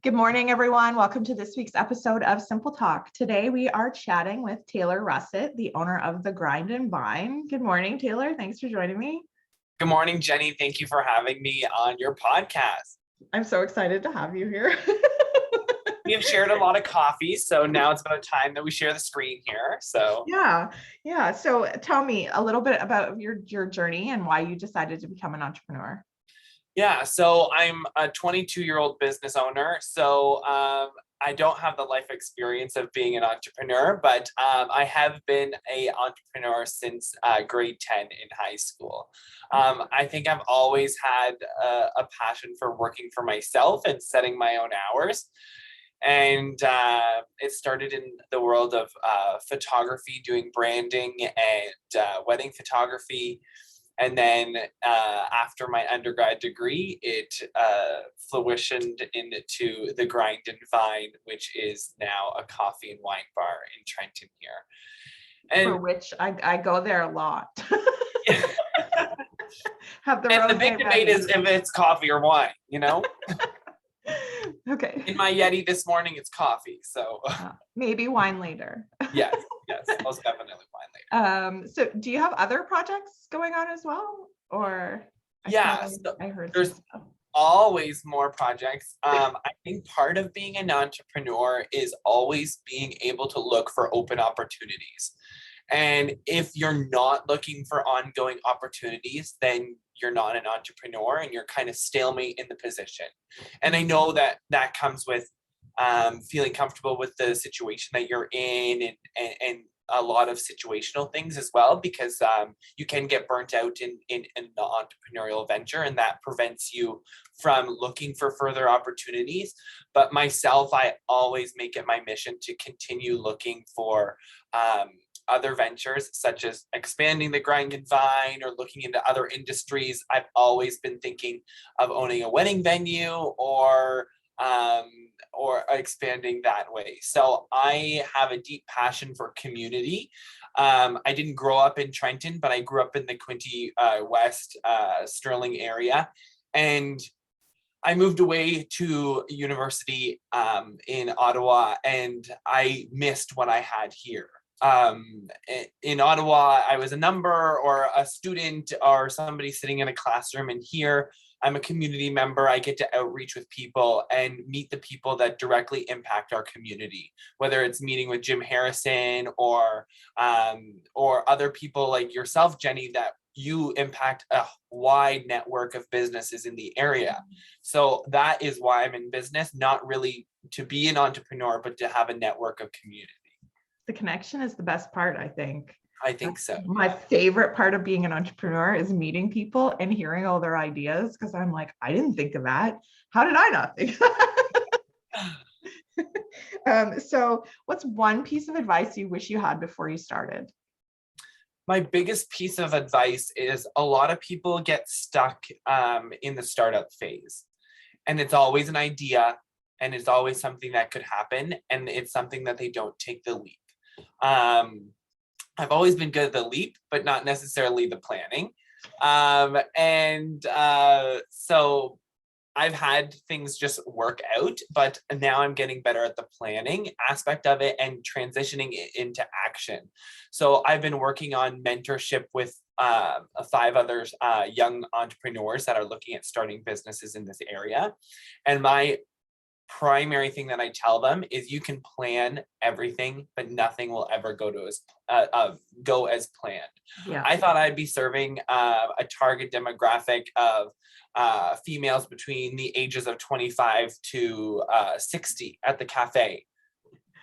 Good morning, everyone. Welcome to this week's episode of Simple Talk. Today, we are chatting with Taylor Russett, the owner of The Grind and Vine. Good morning, Taylor. Thanks for joining me. Good morning, Jenny. Thank you for having me on your podcast. I'm so excited to have you here. We have shared a lot of coffee, so now it's about time that we share the screen here. So yeah. So tell me a little bit about your journey and why you decided to become an entrepreneur. Yeah, so I'm a 22-year-old business owner. So I don't have the life experience of being an entrepreneur, but I have been an entrepreneur since grade 10 in high school. I think I've always had a passion for working for myself and setting my own hours. And it started in the world of photography, doing branding and wedding photography. And then after my undergrad degree, it flourished into the Grind and Vine, which is now a coffee and wine bar in Trenton here. And for which I go there a lot. Have the big debate is if it's coffee or wine, you know? Okay. In my Yeti this morning, it's coffee. So maybe wine later. Yes, most definitely wine later. So do you have other projects going on as well? Or I heard there's always more projects. I think part of being an entrepreneur is always being able to look for open opportunities. And if you're not looking for ongoing opportunities, then you're not an entrepreneur and you're kind of stalemate in the position. And I know that that comes with feeling comfortable with the situation that you're in and a lot of situational things as well, because you can get burnt out in the entrepreneurial venture, and that prevents you from looking for further opportunities. But myself, I always make it my mission to continue looking for other ventures, such as expanding the Grind and Vine or looking into other industries. I've always been thinking of owning a wedding venue or expanding that way. So I have a deep passion for community. I didn't grow up in Trenton, but I grew up in the Quinte West Sterling area. And I moved away to university in Ottawa, and I missed what I had here. In Ottawa, I was a number or a student or somebody sitting in a classroom, and here I'm a community member. I get to outreach with people and meet the people that directly impact our community, whether it's meeting with Jim Harrison or other people like yourself, Jenny, that you impact a wide network of businesses in the area. So that is why I'm in business, not really to be an entrepreneur, but to have a network of community. The connection is the best part, I think. I think so. My favorite part of being an entrepreneur is meeting people and hearing all their ideas, because I'm like, I didn't think of that. How did I not think of that? So what's one piece of advice you wish you had before you started? My biggest piece of advice is a lot of people get stuck in the startup phase. And it's always an idea, and it's always something that could happen, and it's something that they don't take the leap. I've always been good at the leap, but not necessarily the planning. So I've had things just work out, but now I'm getting better at the planning aspect of it and transitioning it into action. So I've been working on mentorship with 5 other young entrepreneurs that are looking at starting businesses in this area. And my primary thing that I tell them is you can plan everything, but nothing will ever go as planned. Yeah. I thought I'd be serving a target demographic of females between the ages of 25 to 60 at the cafe.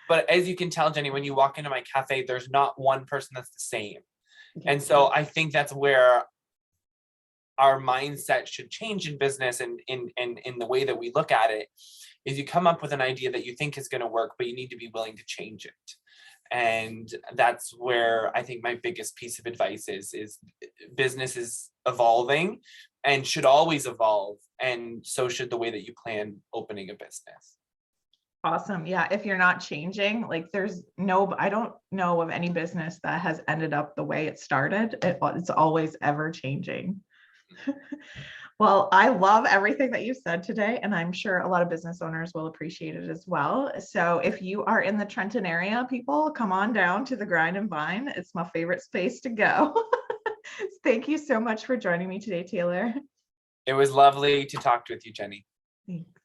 But as you can tell, Jenny, when you walk into my cafe, there's not one person that's the same. And so I think that's where our mindset should change in business and in the way that we look at it. Is you come up with an idea that you think is going to work, but you need to be willing to change it. And that's where I think my biggest piece of advice is business is evolving and should always evolve. And so should the way that you plan opening a business. Awesome. Yeah. If you're not changing, like I don't know of any business that has ended up the way it started. It's always ever changing. Well, I love everything that you said today, and I'm sure a lot of business owners will appreciate it as well. So if you are in the Trenton area, people, come on down to the Grind and Vine. It's my favorite space to go. Thank you so much for joining me today, Taylor. It was lovely to talk with you, Jenny. Thanks.